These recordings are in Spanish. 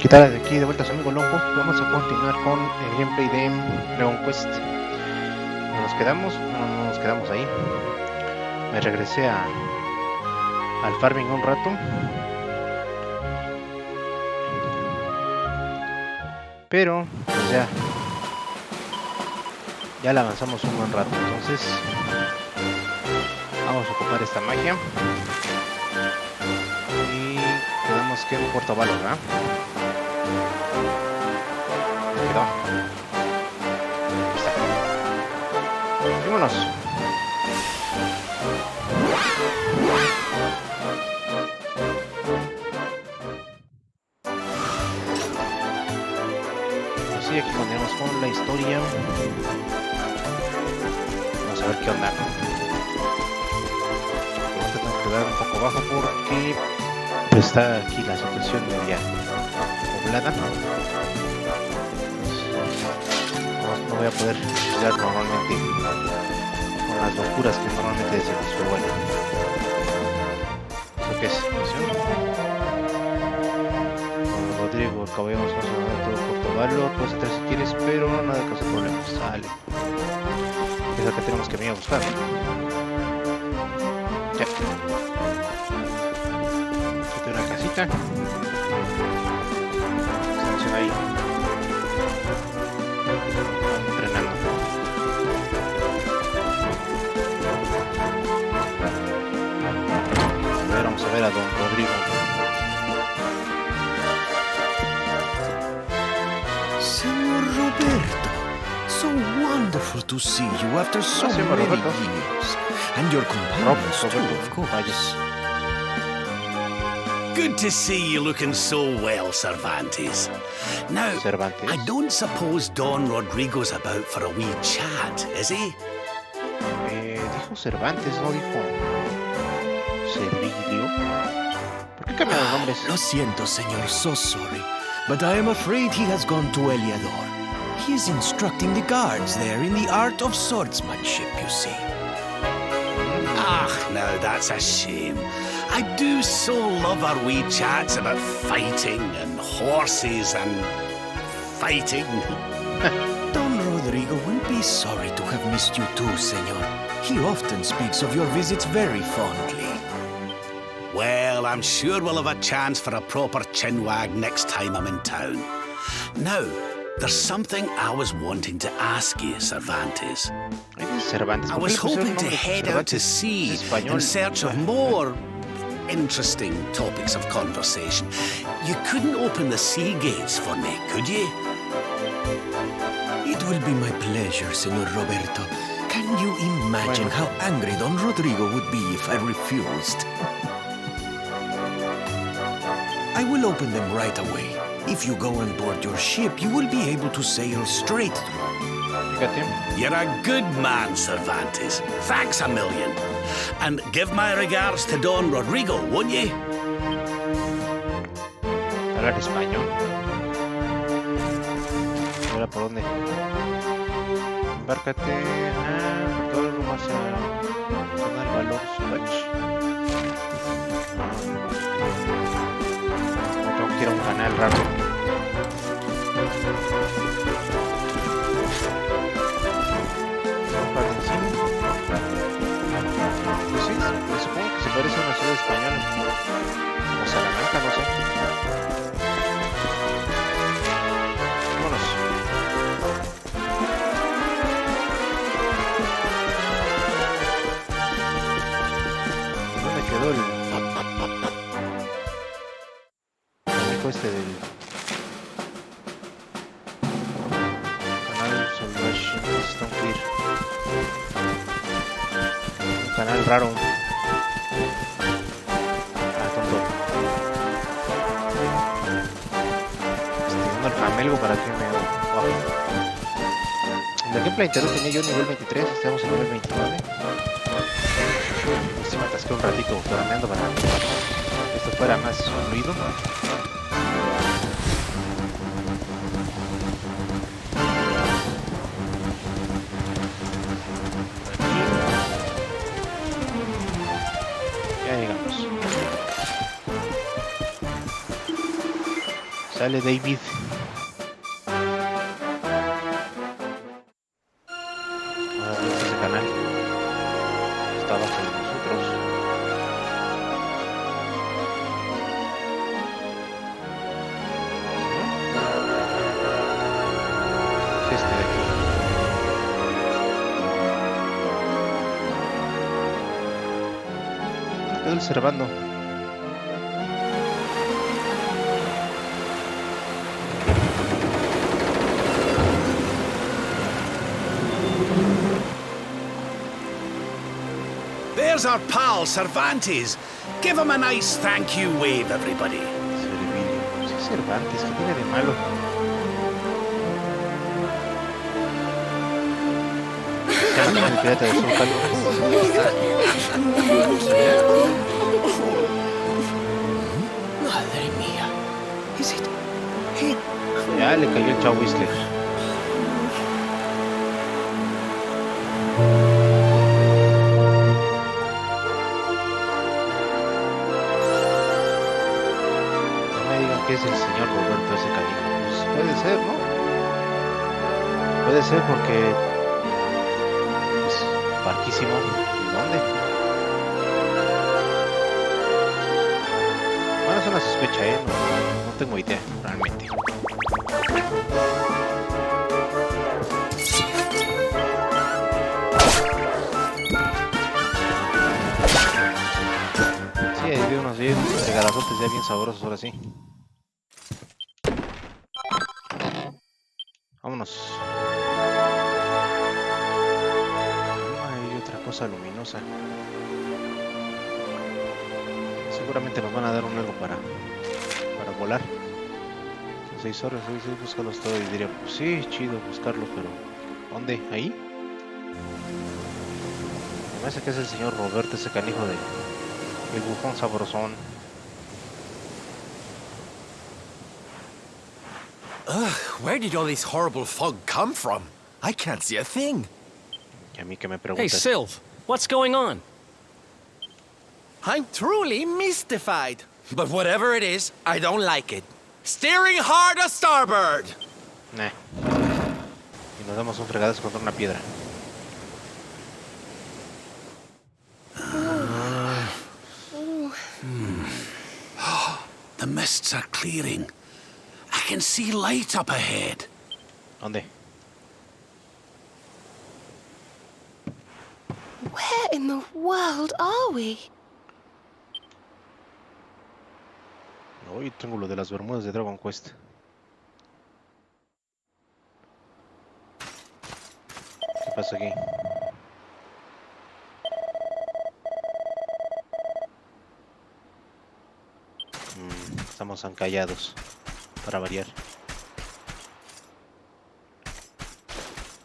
¿Qué tal? De aquí de vuelta a su amigo Longo. Vamos a continuar con el gameplay de Dragon Quest. Nos quedamos, no nos quedamos ahí. Me regresé al farming un rato. Pero pues ya la avanzamos un buen rato. Entonces vamos a ocupar esta magia. Y quedamos que no importa valor, ¿verdad? Vámonos. Así, aquí continuamos con la historia. Vamos a ver qué onda. Tengo que dar un poco bajo porque pues, está aquí la situación media poblada. No voy a poder jugar normalmente con las locuras que normalmente decimos, pero bueno. ¿Eso qué es? Con Rodrigo, el caballero nos vamos a dar todo corto valor, puedes entrar si quieres, pero nada causa problemas. Sale. Es lo que tenemos que venir a buscar. Ya. Yo tengo una casita. Estamos ahí. Entrenando. Vamos a ver a don Rodrigo. Señor Roberto, so wonderful to see you after so many years. And your companions too, of course. Good to see you looking so well, Cervantes. Now, I don't suppose Don Rodrigo's about for a wee chat, is he? Dijo Cervantes, no dijo Servilio. ¿Por qué cambian los nombres? Lo siento, señor, so sorry. But I am afraid he has gone to Eliador. He is instructing the guards there in the art of swordsmanship, you see. Ah, now that's a shame. I do so love our wee chats about fighting and horses and fighting. Don Rodrigo will be sorry to have missed you too, senor. He often speaks of your visits very fondly. Well, I'm sure we'll have a chance for a proper chinwag next time I'm in town. Now, there's something I was wanting to ask you, Cervantes. I was hoping to head out to sea in search of more interesting topics of conversation. You couldn't open the sea gates for me, could you? It will be my pleasure, Senor Roberto. Can you imagine how angry Don Rodrigo would be if I refused? I will open them right away. If you go on board your ship, you will be able to sail straight through. You're a good man, Cervantes. Thanks a million. And give my regards to Don Rodrigo, won't you? Hablar español. ¿Ahora por dónde? Embárcate. Por todo lo más a sonar valor Swatch. Tengo que ir a un canal raro. Pues sí, supongo que se parece a una ciudad española. O Salamanca, no sé. Vámonos. ¿Dónde quedó el amigo este del canal Salvation? Tengo que ir. Un canal raro. Tonto. Estirando el camelgo para que me baje. En el gameplay anterior tenía yo nivel 23, estamos en nivel 29. Si me atasqué un ratito flameando para que esto fuera más fluido. Ya llegamos. Sale David. Ahora vemos ese canal. Está abajo de nosotros. Es este de aquí. Me quedo observando. There's our pal, Cervantes. Give him a nice thank you wave, everybody. Servilio. Sí, Cervantes, ¿qué tiene de malo? Ya no tiene pirata de São Paulo. Madre mía. Is it him? Ya le cayó el Chao Whistler. Que es el señor Roberto ese canijo. Pues puede ser, ¿no? Puede ser porque pues parquísimo. ¿Y dónde? Bueno, es una sospecha, no tengo idea realmente. Sí, ahí vi unos regalazotes ya bien sabrosos ahora sí. Vámonos. Hay otra cosa luminosa. Seguramente nos van a dar un algo para volar. Son 6 horas, sí, buscarlos todo y diría, pues sí, chido buscarlo, pero ¿dónde? ¿Ahí? Me parece que es el señor Roberto, ese canijo de el bufón sabrosón. Ugh, where did all this horrible fog come from? I can't see a thing. Y a mí que me Hey, preguntas. Sylv, what's going on? I'm truly mystified. But whatever it is, I don't like it. Steering hard a starboard. Nah. Y nos damos un fregadas contra una piedra. The mists are clearing. I can see light up ahead. ¿Dónde? Where in the world are we? Hoy tengo lo de las Bermudas de Dragon Quest. ¿Qué pasa aquí? Estamos encallados, para variar.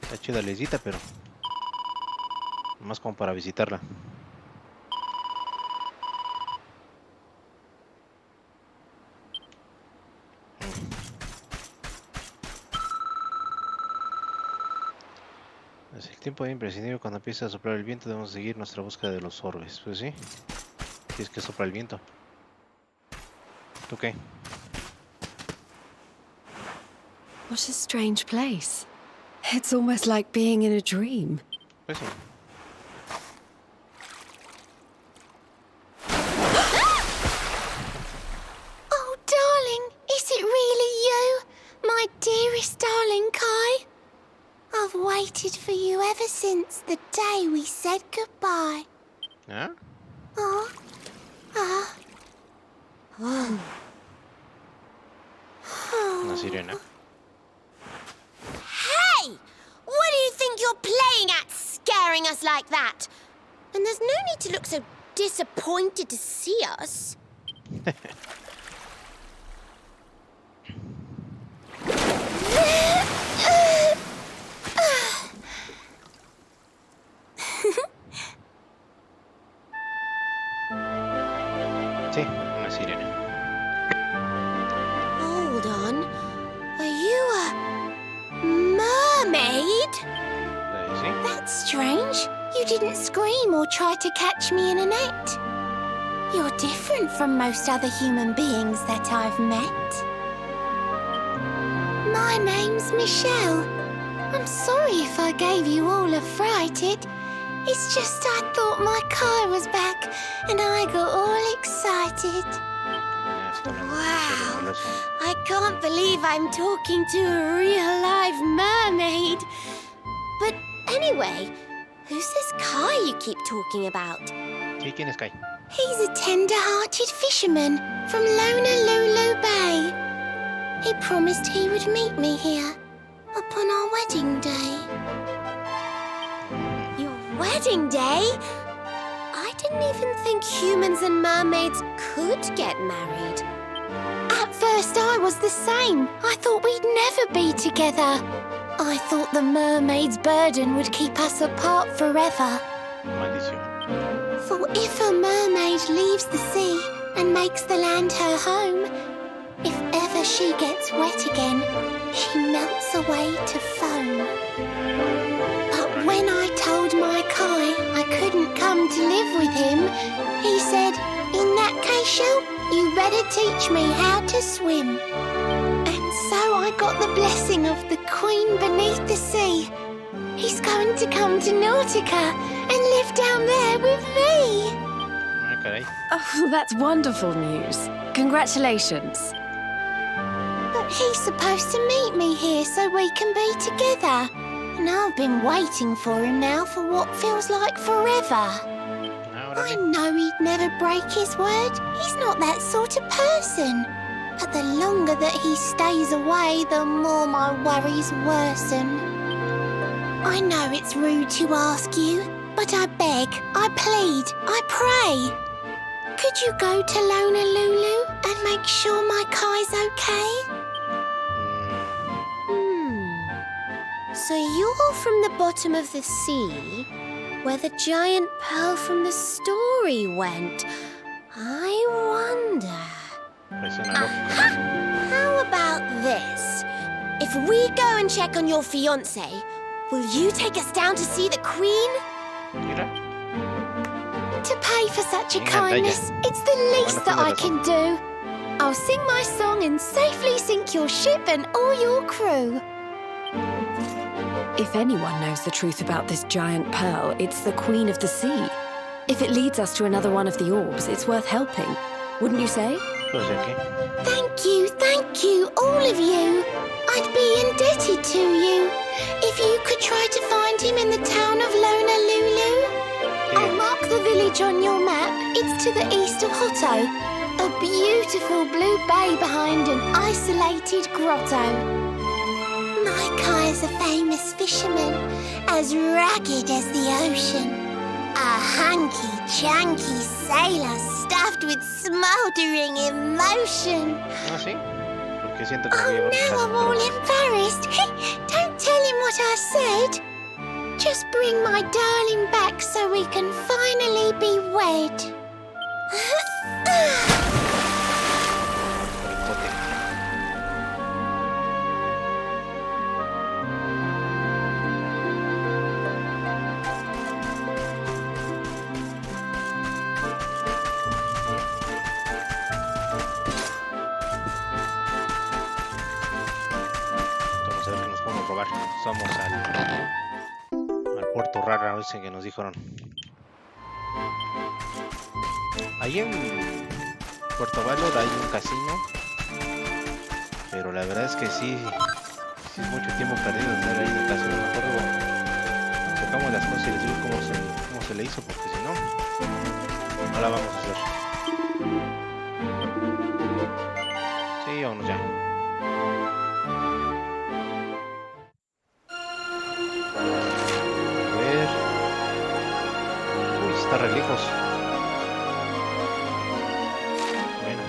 Está chida la islita, pero nomás como para visitarla. Es el tiempo de imprescindible. Cuando empieza a soplar el viento debemos seguir nuestra búsqueda de los orbes. Pues sí, si es que sopla el viento. ¿Tú qué? What a strange place. It's almost like being in a dream. Pues sí. Oh, darling, is it really you? My dearest darling Kai? I've waited for you ever since the day we said goodbye. ¿Ah? Oh. Una sirena. Hey! What do you think you're playing at, scaring us like that? And there's no need to look so disappointed to see us. Sí, una sirena. Hold on. Are you a mermaid? Sí. That's strange. You didn't scream or try to catch me in a net. You're different from most other human beings that I've met. My name's Michelle. I'm sorry if I gave you all a fright. It's just I thought my Kai was back and I got all excited. Wow, I can't believe I'm talking to a real live mermaid. But anyway, who's this Kai you keep talking about? Sí, ¿quién es Kai? He's a tender-hearted fisherman from Honolulu Bay. He promised he would meet me here upon our wedding day. Your wedding day? I didn't even think humans and mermaids could get married. At first I was the same. I thought we'd never be together. I thought the mermaid's burden would keep us apart forever. Maldición. For if a mermaid leaves the sea and makes the land her home, if ever she gets wet again, she melts away to foam. But when I told my Kai I couldn't come to live with him, he said, in that case, Shell, you better teach me how to swim. And so I got the blessing of the Queen beneath the sea. He's going to come to Nautica and live down there with me. Ah, caray. Oh, that's wonderful news. Congratulations. But he's supposed to meet me here so we can be together. And I've been waiting for him now for what feels like forever. I know he'd never break his word. He's not that sort of person. But the longer that he stays away, the more my worries worsen. I know it's rude to ask you, but I beg, I plead, I pray. Could you go to Honolulu and make sure my Kai's okay? So you're from the bottom of the sea, where the giant pearl from the story went. I wonder. How about this? If we go and check on your fiancé, will you take us down to see the Queen? Mira. To pay for such a kindness, it's the least that I can do. I'll sing my song and safely sink your ship and all your crew. If anyone knows the truth about this giant pearl, it's the Queen of the Sea. If it leads us to another one of the orbs, it's worth helping. Wouldn't you say? Pues aquí. Thank you, all of you. I'd be indebted to you. If you could try to find him in the town of Honolulu. I'll mark the village on your map. It's to the east of Hotto. A beautiful blue bay behind an isolated grotto. My Kai's a famous fisherman, as rugged as the ocean. A hanky-janky sailor stuffed with smouldering emotion. Ah, sí. Porque siento que Oh, now I'm all embarrassed. Don't tell him what I said. Just bring my darling back so we can finally be wed. Vamos a ver qué nos podemos robar. Somos al puerto raro ese que nos dijeron. Ahí en Puerto Valor hay un casino, pero la verdad es que sí es mucho tiempo perdido estar ahí en el casino. Mejor sacamos las cosas y les digo cómo se le hizo, porque si no, no la vamos a hacer. Sí, vámonos ya. A ver. Uy, está re lejos. Bueno,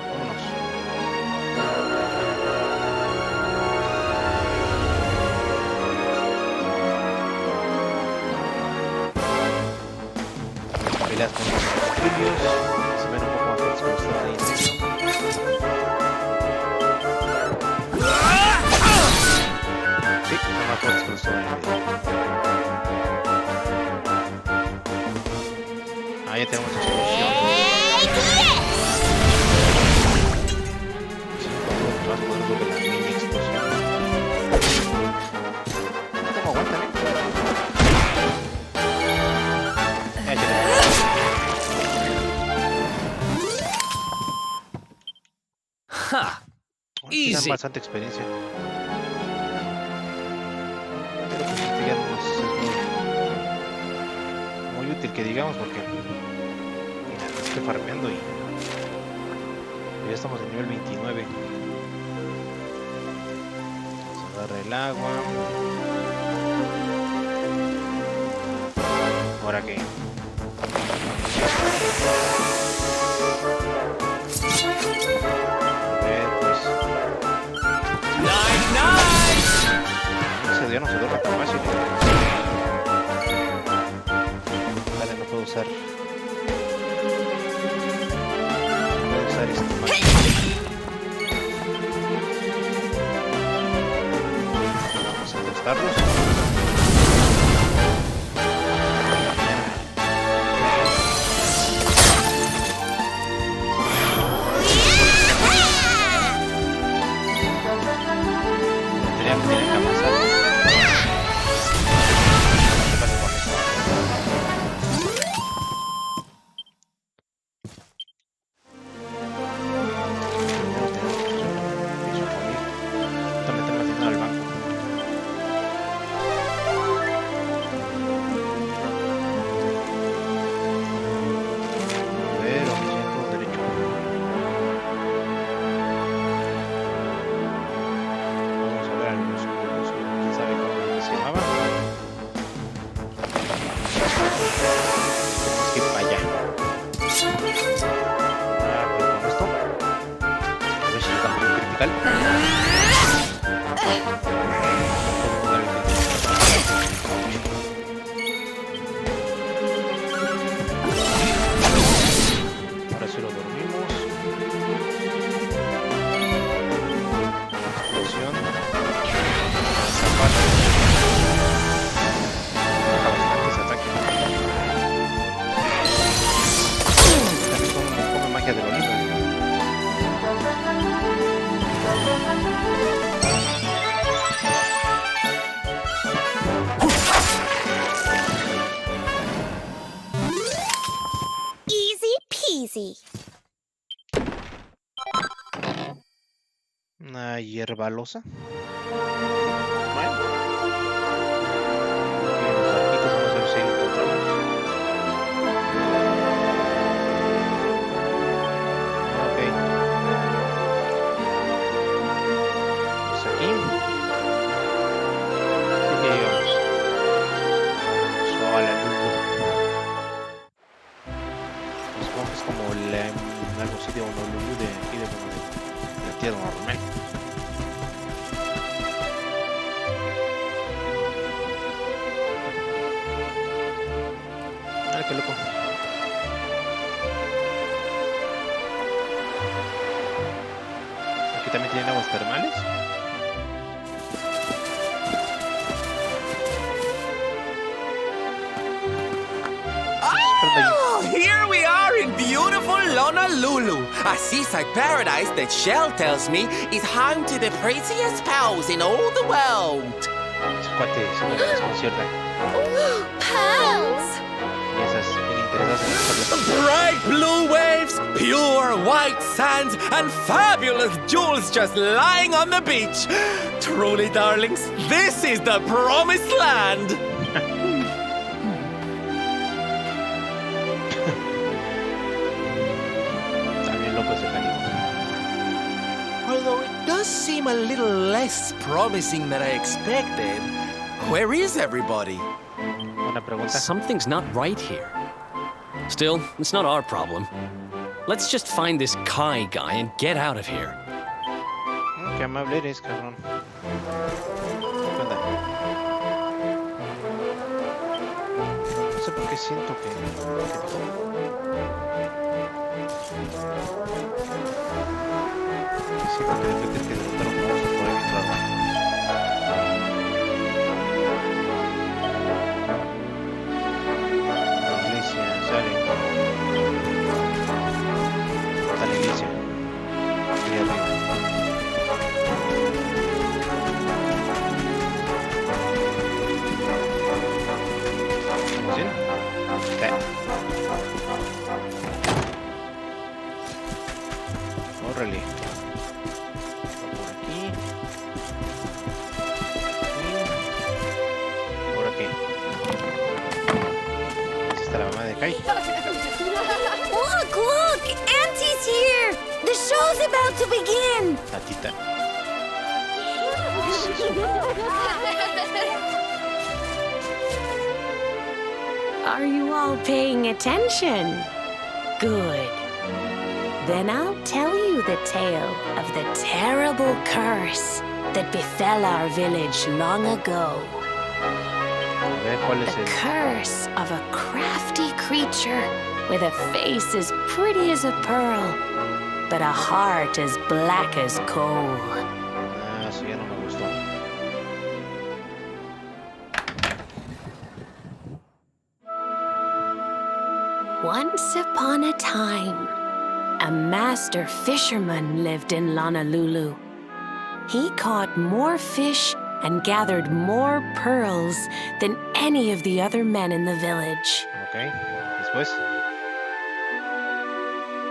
vámonos. Peleas con los auxilios. Se ven un poco más fuertes cuando están ahí. Sí, son más fuertes cuando están ahí. Ah, ya tenemos explosión. Sí, más poderoso que la mini explosión. Tienen bastante experiencia. Pero pues este ya no es muy útil que digamos porque estoy farmeando y ya estamos en nivel 29. Vamos a agarrar el agua. ¿Ahora qué? Ya no se duerme tan fácil. Vale, no puedo usar. No puedo usar esto. Vamos a testarlos. Tenía que avanzar. Una hierbalosa. Bueno. Los barquitos, vamos a ver si encontramos. Ok. Pues aquí. Sí que llegamos. Suave la luz. Pues supongo que es como algo así de Honolulu de aquí de la tierra normal. Qué loco. Aquí también tienen aguas termales. Oh, here we are in beautiful Honolulu, a seaside paradise that Shell tells me is home to the prettiest pearls in all the world. Pearls! Bright blue waves, pure white sands, and fabulous jewels just lying on the beach. Truly, darlings, this is the promised land. Although it does seem a little less promising than I expected, where is everybody? Something's not right here. Still, it's not our problem. Let's just find this Kai guy and get out of here. Qué amable eres, cabrón. ¿Qué onda? No sé por qué siento que... Siento que de repente que derrotar un monstruo por ahí mientras va. La iglesia, sale. Está la iglesia. Ahí arriba. ¿Estamos bien? Sí. Órale. Okay. Look! Auntie's here! The show's about to begin! Tatita. Are you all paying attention? Good. Then I'll tell you the tale of the terrible curse that befell our village long ago. The curse of a crafty creature with a face as pretty as a pearl, but a heart as black as coal. Eso ya no me gustó. Once upon a time, a master fisherman lived in Honolulu. He caught more fish and gathered more pearls than any of the other men in the village. Okay. Después.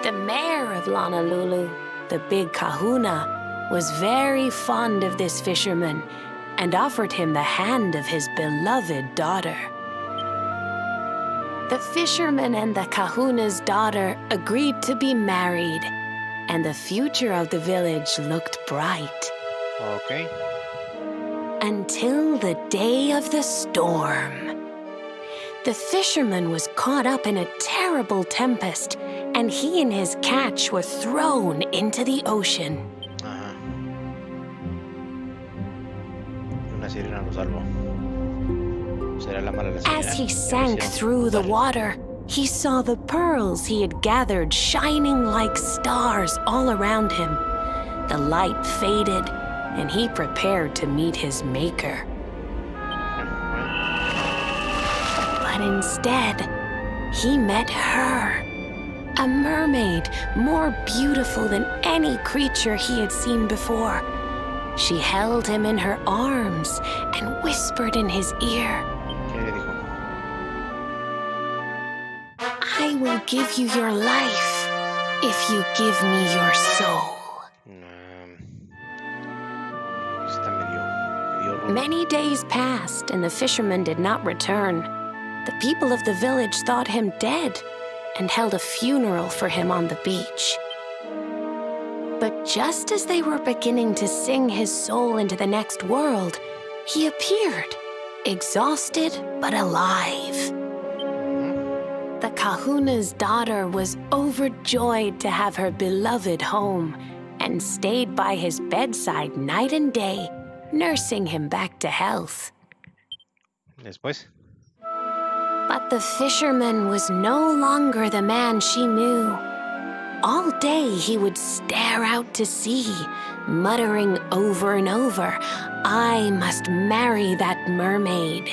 The mayor of Honolulu, the big kahuna, was very fond of this fisherman and offered him the hand of his beloved daughter. The fisherman and the kahuna's daughter agreed to be married, and the future of the village looked bright. Okay. Until the day of the storm. The fisherman was caught up in a terrible tempest, and he and his catch were thrown into the ocean. Ajá. Una sirena lo salvó. Será la mala la sirena. As he sank through the water, he saw the pearls he had gathered shining like stars all around him. The light faded, and he prepared to meet his maker. But instead, he met her. A mermaid more beautiful than any creature he had seen before. She held him in her arms and whispered in his ear, ¿Qué le dijo? I will give you your life if you give me your soul. Está medio rudo. Many days passed and the fisherman did not return. The people of the village thought him dead and held a funeral for him on the beach. But just as they were beginning to sing his soul into the next world, he appeared, exhausted but alive. The kahuna's daughter was overjoyed to have her beloved home and stayed by his bedside night and day, nursing him back to health. Después. But the fisherman was no longer the man she knew. All day he would stare out to sea, muttering over and over, I must marry that mermaid.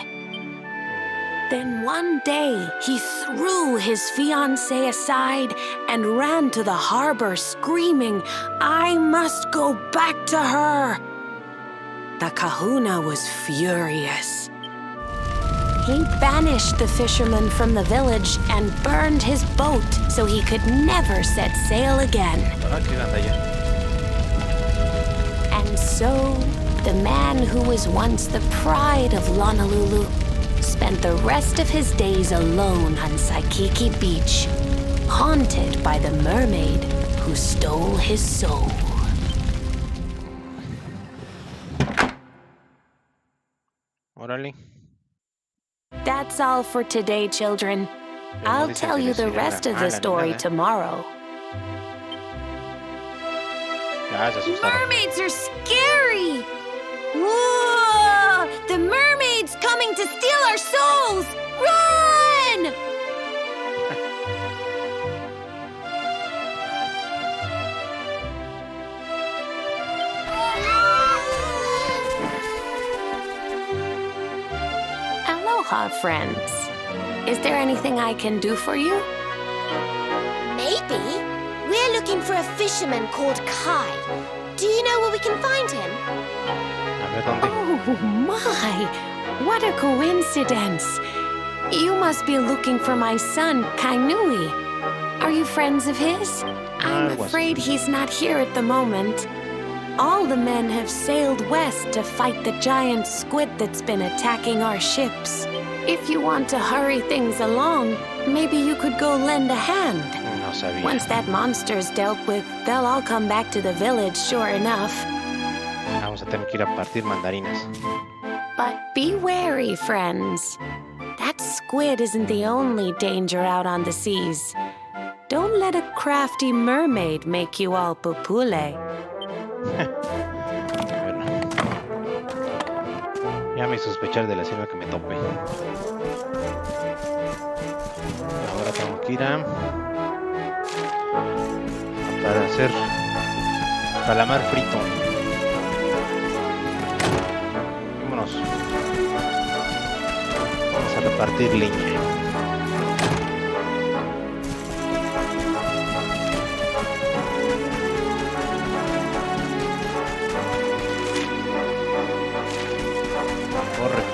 Then one day he threw his fiancée aside and ran to the harbor screaming, I must go back to her. The kahuna was furious. He banished the fisherman from the village and burned his boat so he could never set sail again. And so, the man who was once the pride of Honolulu spent the rest of his days alone on Saikiki Beach, haunted by the mermaid who stole his soul. Órale. That's all for today, children. I'll tell you the rest of the story tomorrow. Ya se asustaron. Mermaids are scary! Whoa! The mermaid's coming to steal our souls! Run! Aloha, friends. Is there anything I can do for you? Maybe. We're looking for a fisherman called Kai. Do you know where we can find him? A ver dónde. Oh, my! What a coincidence! You must be looking for my son, Kainui. Are you friends of his? I'm afraid he's not here at the moment. All the men have sailed west to fight the giant squid that's been attacking our ships. If you want to hurry things along, maybe you could go lend a hand. No sabía. Once that monster's dealt with, they'll all come back to the village, sure enough. Vamos a tener que ir a partir mandarinas. But be wary, friends. That squid isn't the only danger out on the seas. Don't let a crafty mermaid make you all pupule. Bueno. Ya me sospechar de la selva que me tope. Ahora tengo que ir para hacer calamar frito. Vámonos. Vamos a repartir leña.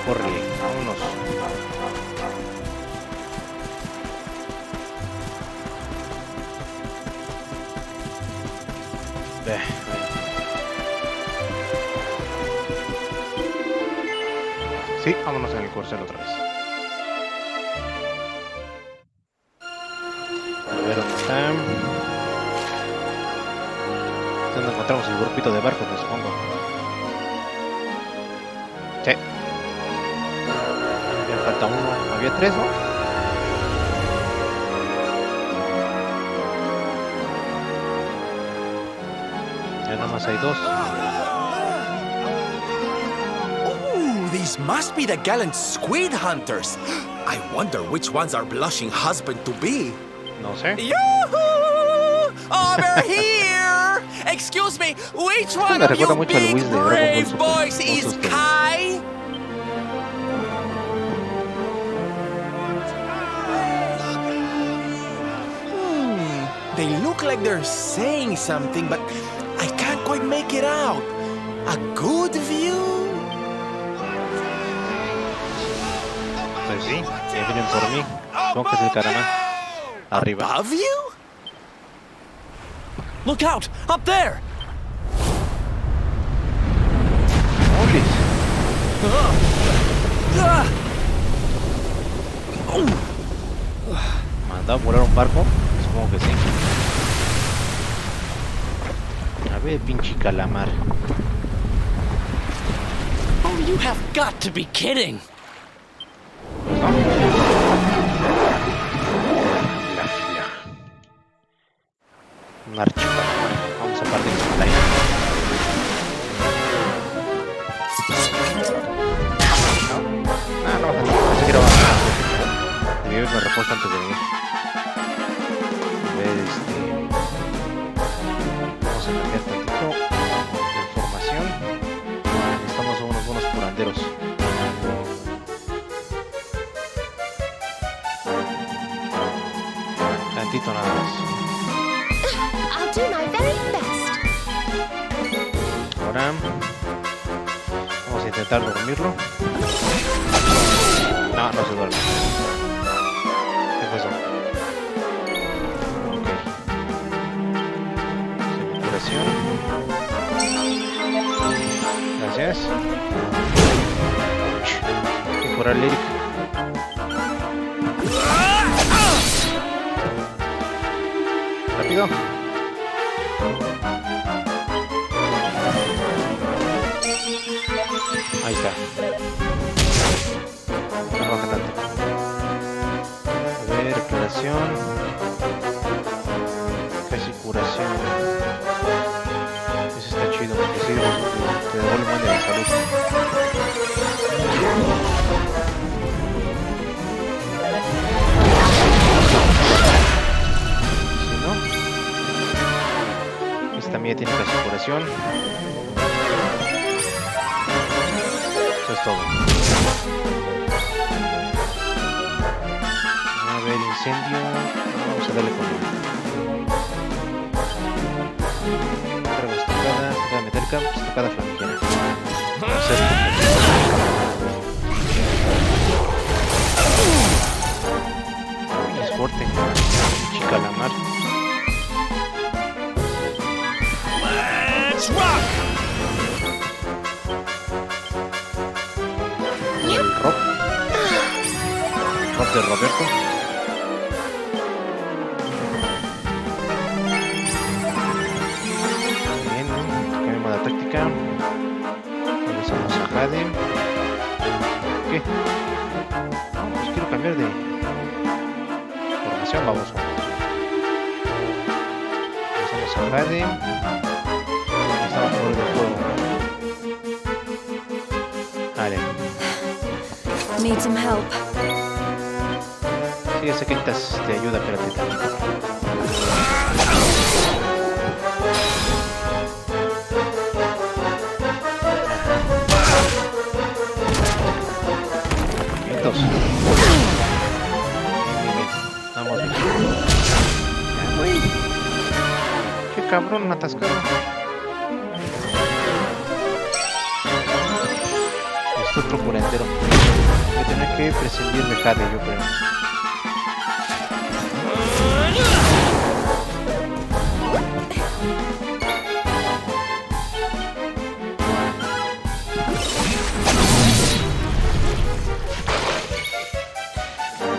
Corre, vámonos. Sí, vámonos en el corcel otra vez. A ver dónde está. Es donde encontramos el grupito de barcos, me supongo. Sí. Me falta uno. Había 3, ¿no? Ya nomás hay 2. Ooh, these must be the gallant squid hunters. I wonder which one's our blushing husband to be. No sé. Yoo-hoo! Over here! Excuse me, which one of you big brave boys is Kai? They look like they're saying something, but I can't quite make it out. A good view? Pues sí, ya vienen por mí. Supongo que es el caramán. Arriba. Above you? Look out! Up there! Holy. ¿Mandaba a volar un barco? Supongo que sí. A ver, pinche calamar. Oh, you have got to be kidding! Un archicalamar. Vamos a partir de pantalla. No, pensé que era más. Debí haberme repuesto antes de venir. A ver, vamos a cambiar tantito de información. Necesitamos unos buenos curanderos. Tantito nada más. I'll do my very best. Ahora vamos a intentar dormirlo. No, no se duerme. ¿Qué fue eso? Ok. Curación. Gracias. Hay que curar Lyric. Rápido. Ahí está. No baja tanto. A ver, curación. Casi curación. Eso está chido porque sí, te devuelve un buen de salud. Si no, esta mía tiene casi curación. Eso es todo. A ver, incendio. Vamos a darle con él. Carga estocada, estocada metálica, estocada flamígera. Vamos a hacer es fuerte. Chica la mar. Let's rock! El rock. de Roberto. Bien, cambiamos la táctica. Regresamos a Jade. ¿Qué? No, pues quiero cambiar de formación, vamos. Regresamos a Jade. Estamos fuera del juego. Vale. Need some help. Sí, ese que necesitas de ayuda, espérate tantito. Vientos. Bien. Vamos bien. Ya, güey. Qué cabrón, atascado. Es otro curandero. Voy a tener que prescindir de Jade, yo creo.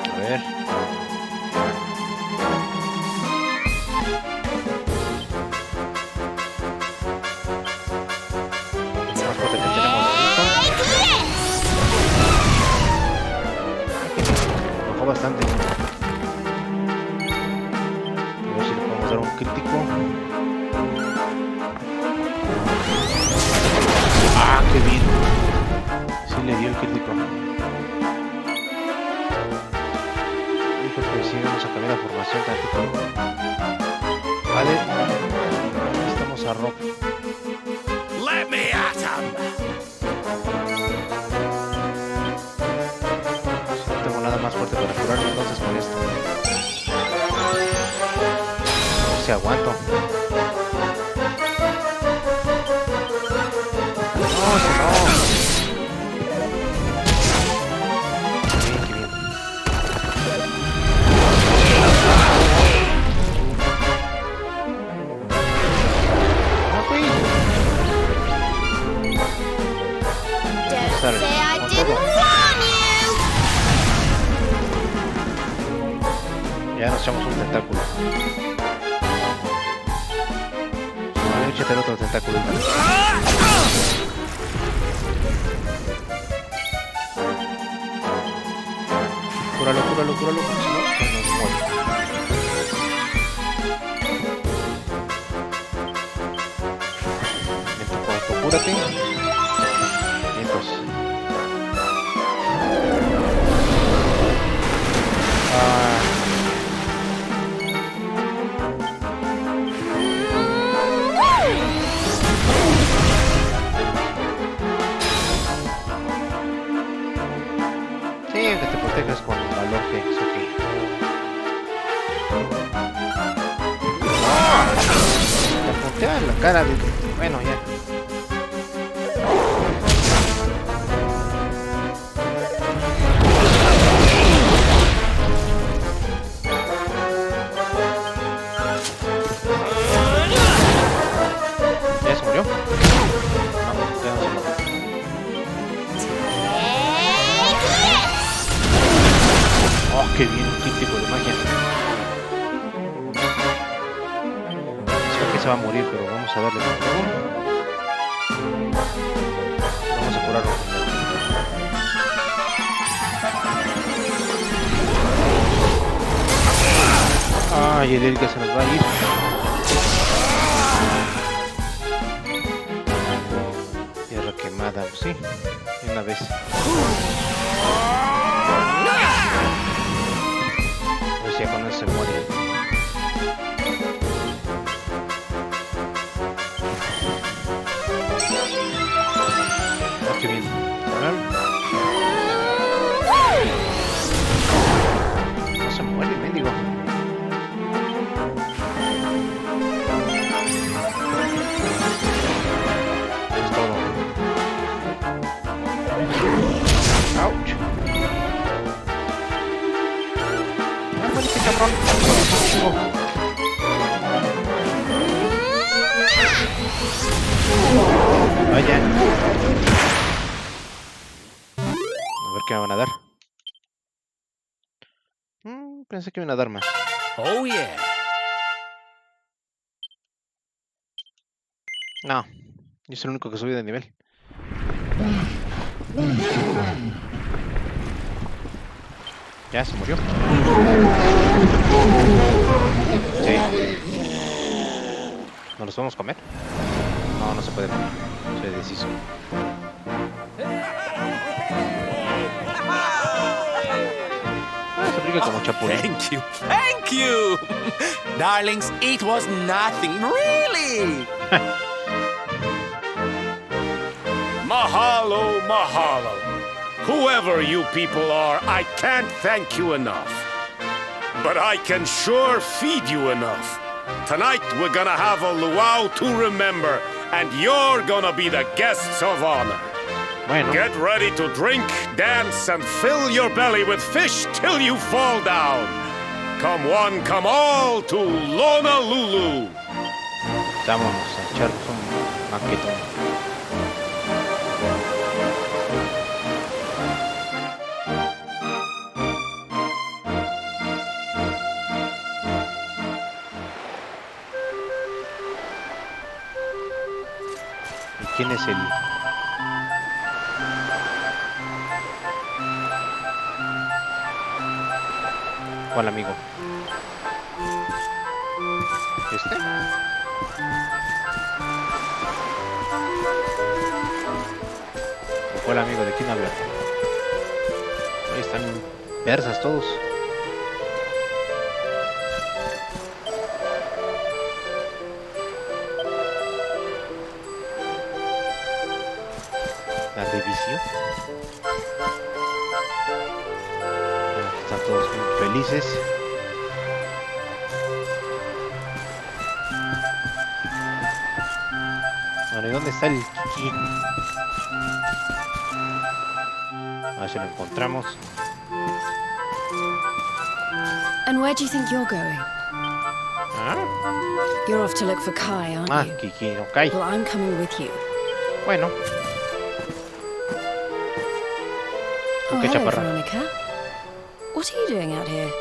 A ver. Más fuerte que tenemos listo. Bajó bastante. A ver si le podemos dar un crítico. Ah, qué bien. Sí le dio el crítico. Dijo que sí, vamos a cambiar la formación tantito. Vale. Estamos a Rob. Let me at him! No tengo nada más fuerte para curarme entonces con esto. A ver si aguanto. No, ese no. Bien, qué bien. Ah, güey. Don't Sale, say I con didn't todo. warn you! Ya nos echamos un tentáculo. A ver, échate el otro tentáculo. Cúralo, cúralo, cúralo, porque si no, se nos muere. En tu cuarto, cúrate. Vientos. Sí, que te proteges con el valor que es ok. Te apuntea en la cara de... Bueno, ya. ¿Ya se murió? No, ya no se murió. Oh, qué bien, qué tipo de magia. Creo que se va a morir, pero vamos a darle con todo. Vamos a curarlo. Ay, el que se nos va a ir. Tierra quemada, pues sí, de una vez. Pues ya con eso se muere. Ah, qué bien. No se muere, mendigo. Es todo. Ouch. Ah, muérete, cabrón. Vaya. A ver qué me van a dar. Pensé que iban a dar más. Oh, yeah. No, yo soy el único que subí de nivel. Ya se murió. Sí. ¿No los podemos comer? No, no se puede comer. Se deshizo. Se aplica como chapulín. Thank you. Thank you. Darlings, it was nothing, really. Mahalo, mahalo. Whoever you people are, I can't thank you enough. But I can sure feed you enough. Tonight we're gonna have a luau to remember, and you're gonna be the guests of honor. Bueno. Get ready to drink, dance, and fill your belly with fish till you fall down. Come one, come all to Honolulu. Vámonos a echarnos un maquetón. ¿Y quién es el...? ¿Cuál amigo? ¿Este? ¿O cuál amigo? ¿De quién habla? Ahí están persas todos. La división. Están todos muy felices. Bueno, ¿y dónde está el Kiki? A ver si lo encontramos. And where do you think you're going? ¿Ah? You're off to look for Kai, aren't you? Kiki, no Kai. Well, I'm coming with you. Bueno. Oh, ¿Qué hello, chaparra? Veronica. What are you doing out here?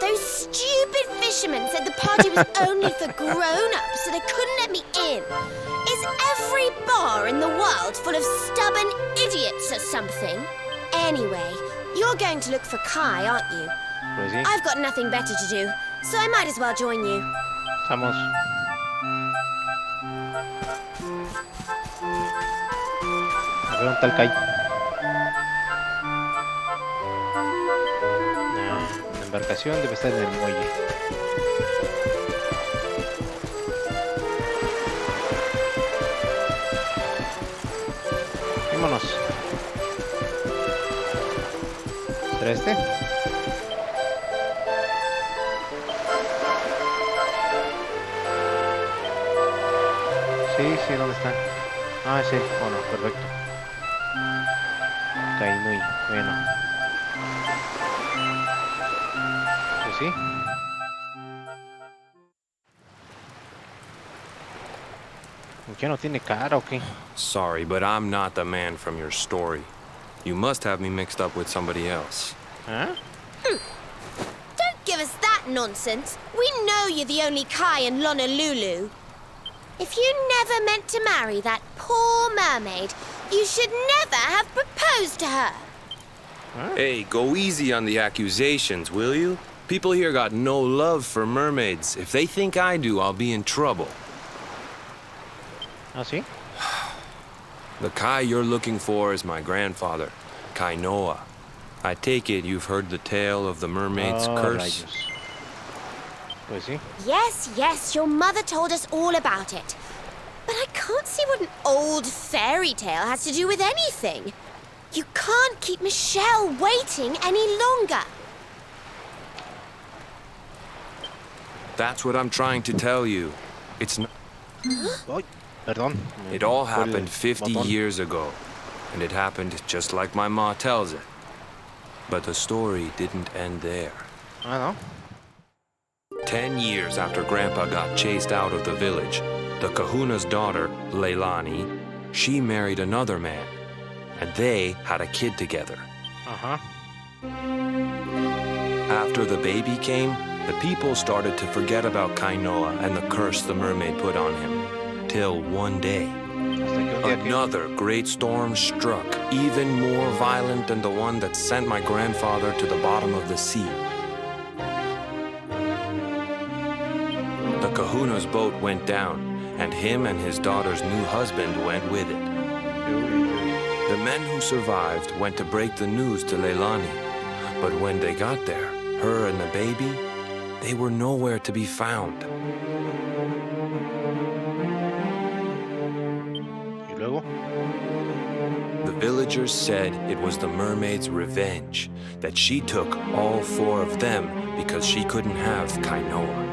Those stupid fishermen said the party was only for grown-ups, so they couldn't let me in. Is every bar in the world full of stubborn idiots or something? Anyway, you're going to look for Kai, aren't you? Pues sí, I've got nothing better to do, so I might as well join you. estamos. A ver, ¿dónde está el Kai? La embarcación debe estar en el muelle. Vámonos. ¿Será este? Sí, ¿dónde está? Ah, sí, bueno, perfecto. Kainui, bueno. Pues sí. ¿Ya no tiene cara o qué? Sorry, but I'm not the man from your story. You must have me mixed up with somebody else. ¿Ah? Don't give us that nonsense. We know you're the only Kai in Honolulu. If you never meant to marry that poor mermaid, you should never have proposed to her. ¿Ah? Hey, go easy on the accusations, will you? People here got no love for mermaids. If they think I do, I'll be in trouble. ¿Ah, sí? The Kai you're looking for is my grandfather, Kai Noah. I take it you've heard the tale of the mermaid's curse? Rayos. Pues sí. Yes, your mother told us all about it. But I can't see what an old fairy tale has to do with anything. You can't keep Michelle waiting any longer. That's what I'm trying to tell you. It's not... Ay, perdón. It all Fue el happened 50 botón. years ago, and it happened just like my ma tells it. But the story didn't end there. Ah, ¿no? 10 years after Grandpa got chased out of the village, the kahuna's daughter, Leilani, she married another man, and they had a kid together. Ajá. After the baby came, the people started to forget about Kainoa and the curse the mermaid put on him. Till one day, another great storm struck, even more violent than the one that sent my grandfather to the bottom of the sea. The kahuna's boat went down, and him and his daughter's new husband went with it. The men who survived went to break the news to Leilani, but when they got there, her and the baby, they were nowhere to be found. The villagers said it was the mermaid's revenge, that she took all 4 of them because she couldn't have Kainoa.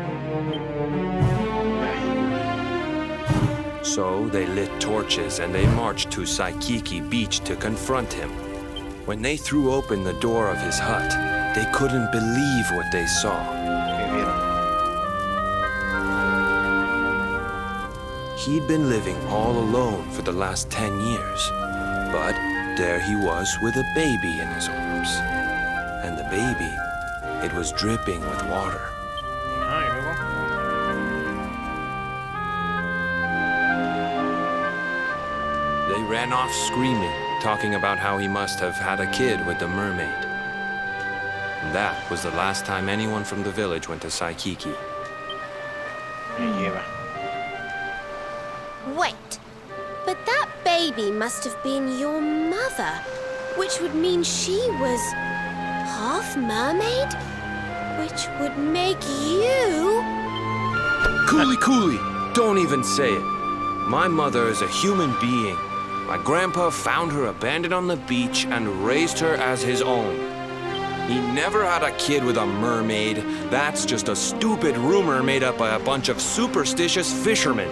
So they lit torches and they marched to Saikiki Beach to confront him. When they threw open the door of his hut, they couldn't believe what they saw. He'd been living all alone for the last 10 years, but there he was with a baby in his arms. And the baby, it was dripping with water. They ran off screaming, talking about how he must have had a kid with the mermaid. And that was the last time anyone from the village went to Saikiki. Wait, but that baby must have been your mother, which would mean she was half mermaid, which would make you... Cooley, don't even say it. My mother is a human being. My grandpa found her abandoned on the beach and raised her as his own. He never had a kid with a mermaid. That's just a stupid rumor made up by a bunch of superstitious fishermen.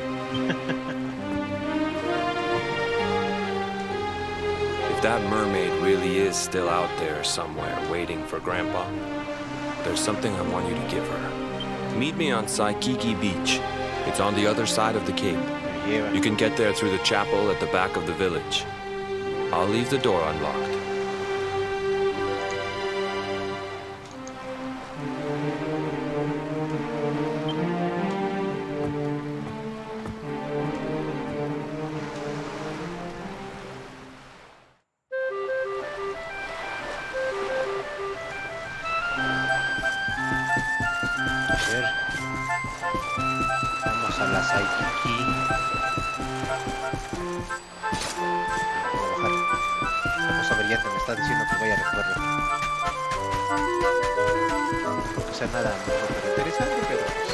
If that mermaid really is still out there somewhere waiting for Grandpa, there's something I want you to give her. Meet me on Saikiki Beach. It's on the other side of the cape. You can get there through the chapel at the back of the village. I'll leave the door unlocked. Vamos a la Saikiki. Vamos a ver, ya te me está diciendo que vaya a recuerdo. No creo que sea nada muy interesante, pero pues,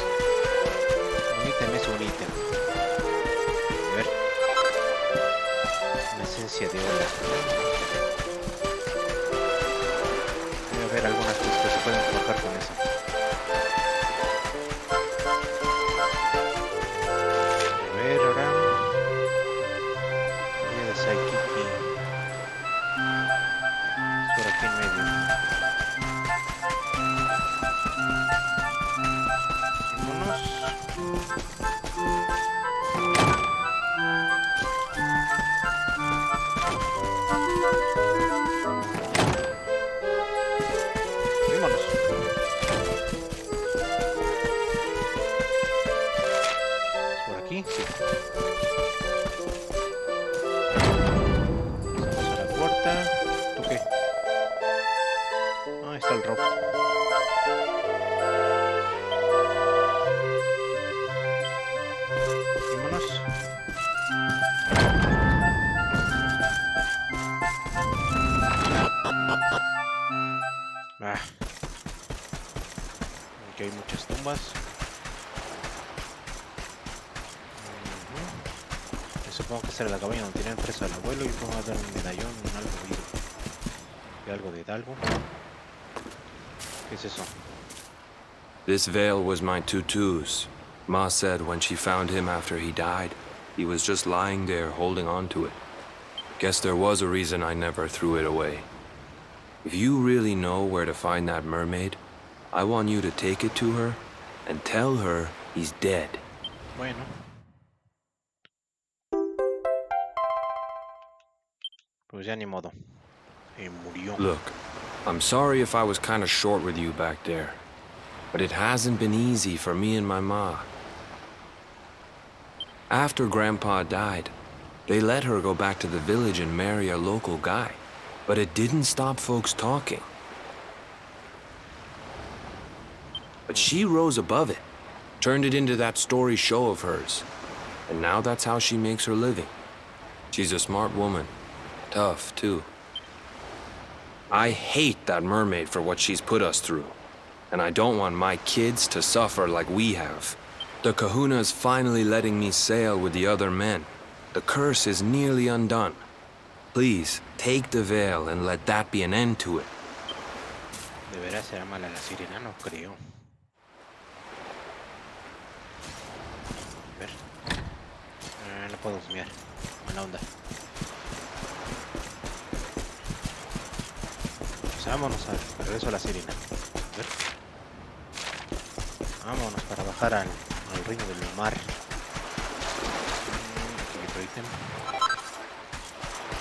un ítem es un ítem. A ver. Una esencia de ola. Voy a ver algunas cosas que se pueden colocar con eso. Aquí hay muchas tumbas. Supongo que será la cabaña donde tenían preso al abuelo y vamos a dar un medallón, algo de algo. ¿Qué es eso? This veil was my tutu's. Ma said when she found him after he died, he was just lying there holding on to it. Guess there was a reason I never threw it away. If you really know where to find that mermaid, I want you to take it to her and tell her he's dead. Bueno. Pues ya ni modo. Murió. Look, I'm sorry if I was kind of short with you back there, but it hasn't been easy for me and my ma. After Grandpa died, they let her go back to the village and marry a local guy, but it didn't stop folks talking. But she rose above it, turned it into that story show of hers, and now that's how she makes her living. She's a smart woman, tough too. I hate that mermaid for what she's put us through, and I don't want my kids to suffer like we have. The kahuna's finally letting me sail with the other men. The curse is nearly undone. Please, take the veil and let that be an end to it. De veras será mala la sirena, no creo. A ver. No puedo humear. Mala onda. Pues vámonos al regreso a la sirena. A ver. Vámonos para bajar al reino del mar. Aquí otro ítem.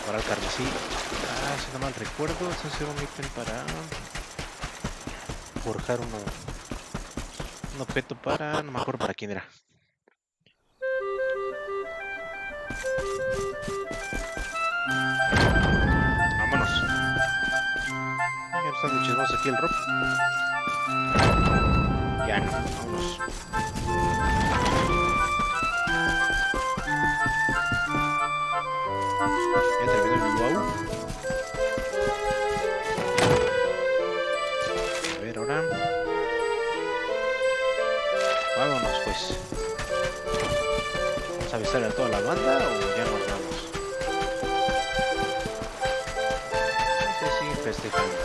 Para el carmesí. Si no mal recuerdo, ese es un ítem para forjar un objeto para... no me acuerdo para quién era. Vámonos. Ya está de chismoso aquí el rock. Ya no, vámonos. Ya terminó el luau. A ver, ahora. Vámonos pues. ¿Vamos a avisar a toda la banda o ya nos vamos? Sí, sí, festejando.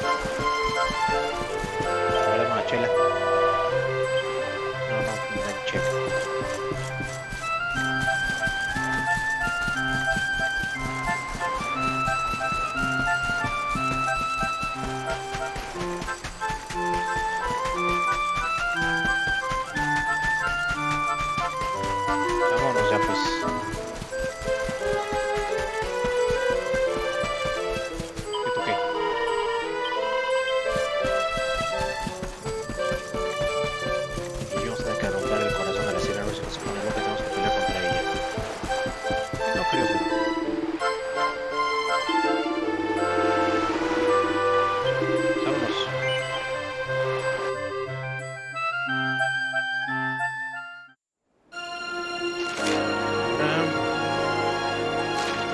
Ahora una chela. No, me dan chela. Vámonos ya pues. ¿Qué toqué? Y vamos a tener que romper el corazón de la sirena, a ver si no se pone loca, tenemos que pelear contra ella. No creo que no. Vámonos.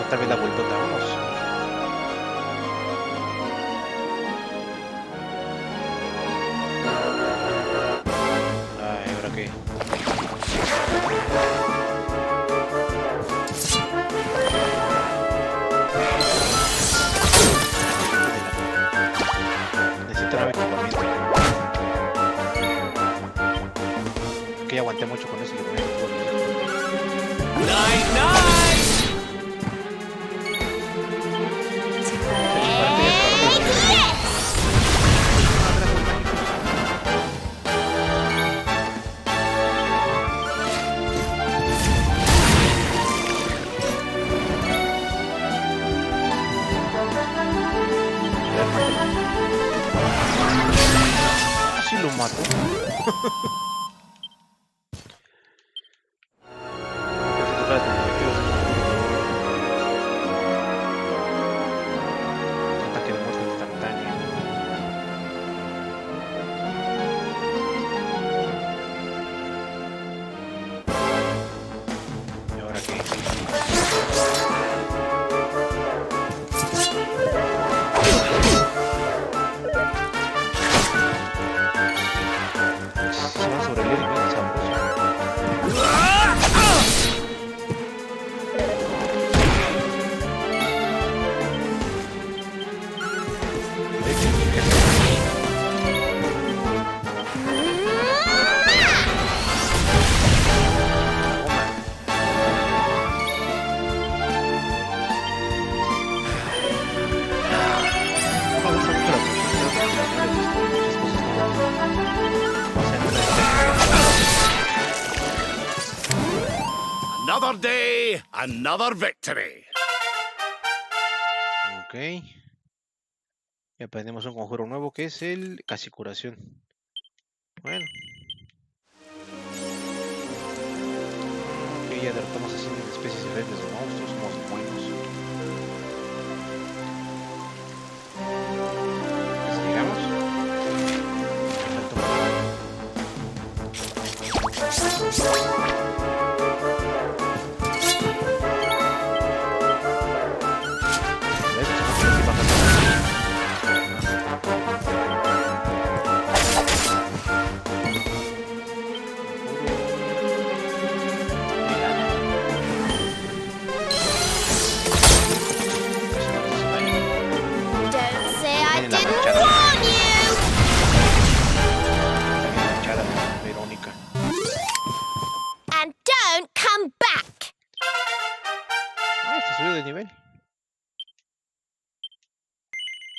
Otra vez la vueltota, vamos. Ay, ¿ahora qué? Necesito nuevo equipamiento. Que ya aguanté mucho con eso y le ponía todo bien. Night, night! Si lo mato. Ataque de muerte instantáneo. ¿Y ahora qué? Se va sobre el bien sabroso. Another day, another victory. Ok. Y aprendemos un conjuro nuevo que es el casi curación. Bueno. Ok, ya derrotamos así especies diferentes de monstruos, somos buenos. Así llegamos.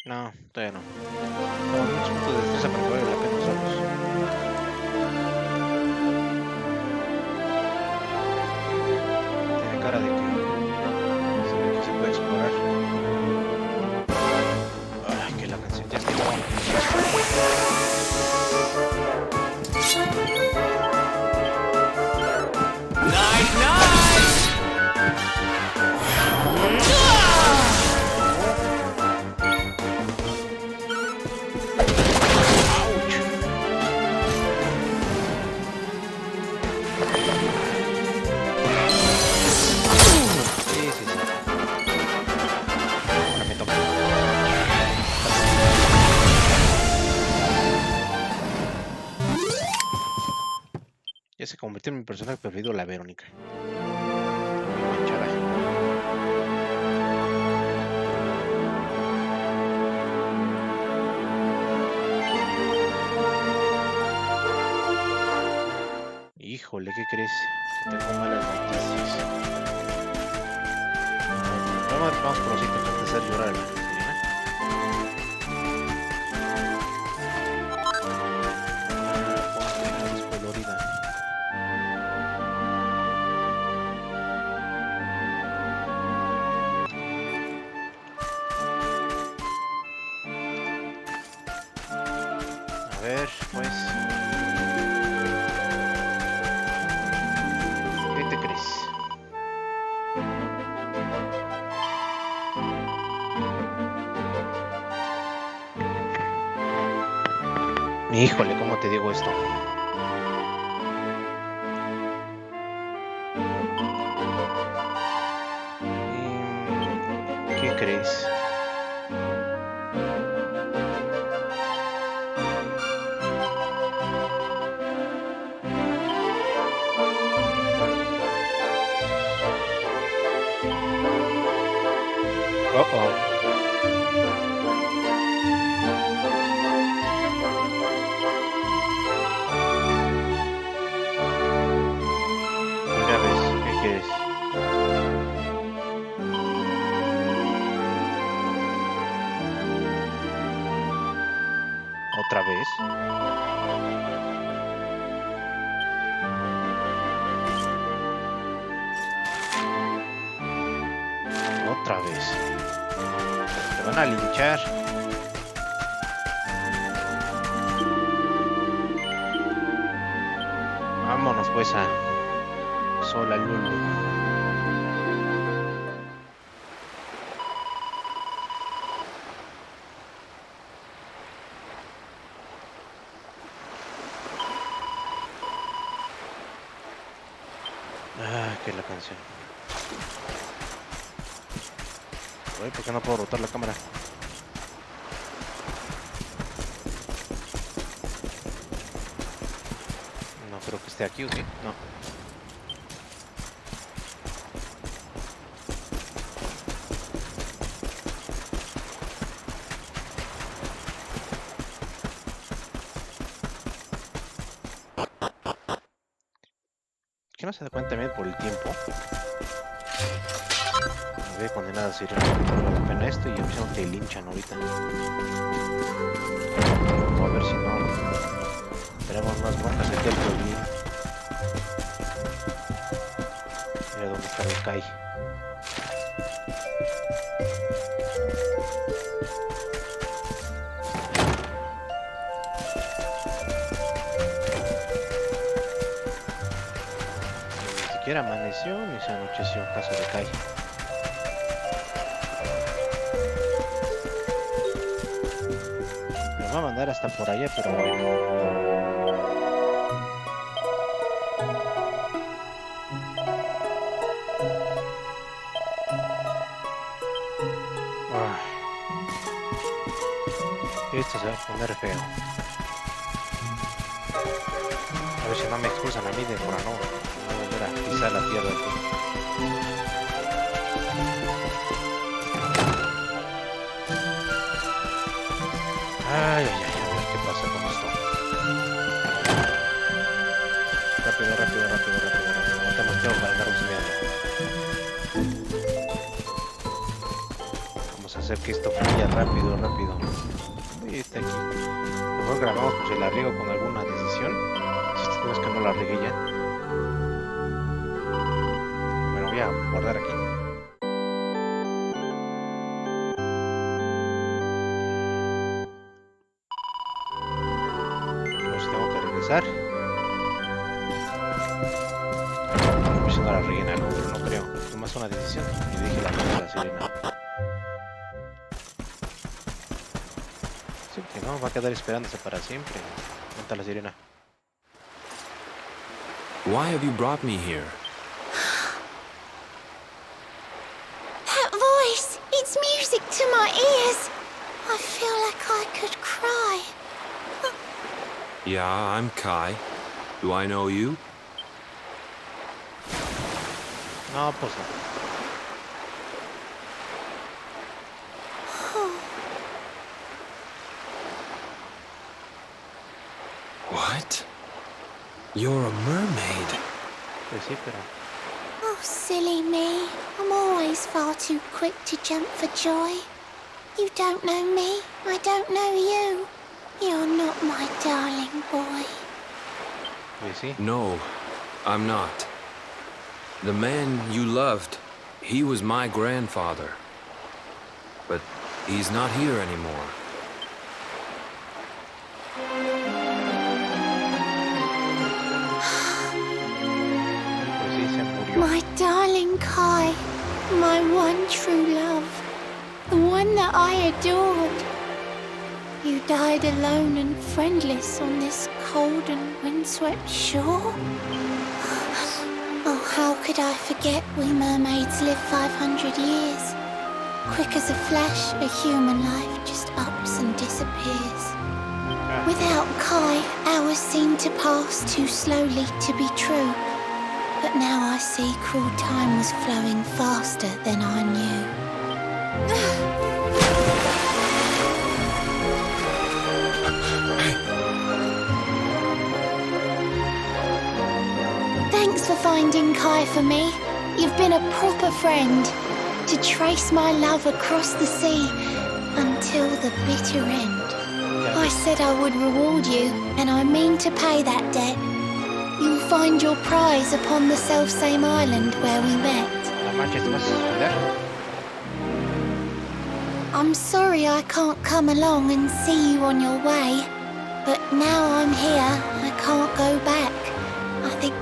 No, todavía no. No, muchos puntos de destreza para que valga la pena usarlos. Tiene cara de que se puede explorar. Ay, que la canción ya está. Ya se convirtió en mi personaje preferido, la Verónica. Muy manchada. Híjole, ¿qué crees? Que tengo malas noticias. Vamos por los ítems antes de hacer llorar a la gente. A ver, pues. ¿Qué te crees? Híjole, ¿cómo te digo esto? ¿Qué crees? Ya ves, ¿qué quieres? ¿Otra vez? Otra vez. Te van a linchar. Vámonos pues a Sola Lulu. Que es la canción. Uy, ¿por qué no puedo rotar la cámara? No creo que esté aquí, ¿o sí? No. ¿Qué no se da cuenta también por el tiempo? Me voy a condenar a decir no vale la pena esto y a ver si no te linchan ahorita. A ver si no tenemos más broncas aquí al pueblín. Mira dónde está el Kai. ayer amaneció ni se anocheció, caso de calle. Me va a mandar hasta por allá, pero bueno. Esto se va a poner feo. A ver si no me expulsan a mí de por no volver a pisar la tierra aquí. Ay, ay, ay, a ver qué pasa con esto. Rápido, rápido, rápido, rápido, rápido. No tenemos tiempo para andar subiendo. Vamos a hacer que esto fluya rápido, rápido. Uy, está aquí. Mejor grabamos por si la riego con alguna decisión. Si es que no la regué ya. Me lo voy a guardar aquí. Entonces tengo que regresar. A ver si no la regué en algo, pero no creo. Fue más una decisión. Y dije la cosa de la sirena. Sí, que no, va a quedar esperándose para siempre. ¿Dónde está la sirena? Why have you brought me here? That voice! It's music to my ears! I feel like I could cry. Yeah, I'm Kai. Do I know you? No, pues no. What? You're a mermaid. Pues sí, pero... Oh, silly me. I'm always far too quick to jump for joy. You don't know me. I don't know you. You're not my darling boy. Pues sí. No, I'm not. The man you loved, he was my grandfather. But he's not here anymore. Pues sí, se murió. My darling Kai. My one true love. The one that I adored. You died alone and friendless on this cold and windswept shore. Oh, how could I forget we mermaids live 500 years? Quick as a flash, a human life just ups and disappears. Without Kai, hours seem to pass too slowly to be true. But now I see cruel time was flowing faster than I knew. Thanks for finding Kai for me. You've been a proper friend. To trace my love across the sea until the bitter end. I said I would reward you, and I mean to pay that debt. You'll find your prize upon the selfsame island where we met. I'm sorry I can't come along and see you on your way, but now I'm here, I can't go back. I think...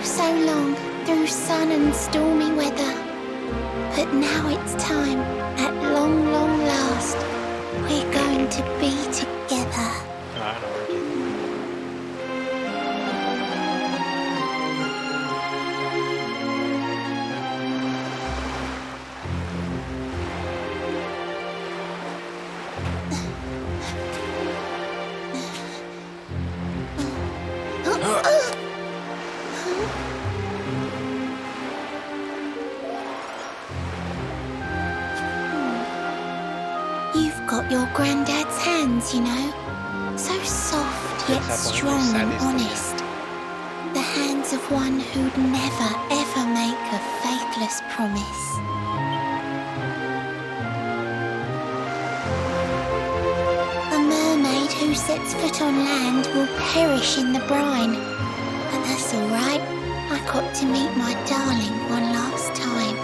so long through sun and stormy weather. But now it's time, at long, long last, we're going to be together. You've got your granddad's hands, you know. So soft yet strong and honest. The hands of one who'd never ever make a faithless promise. A mermaid who sets foot on land will perish in the brine. But that's all right. I got to meet my darling one last time.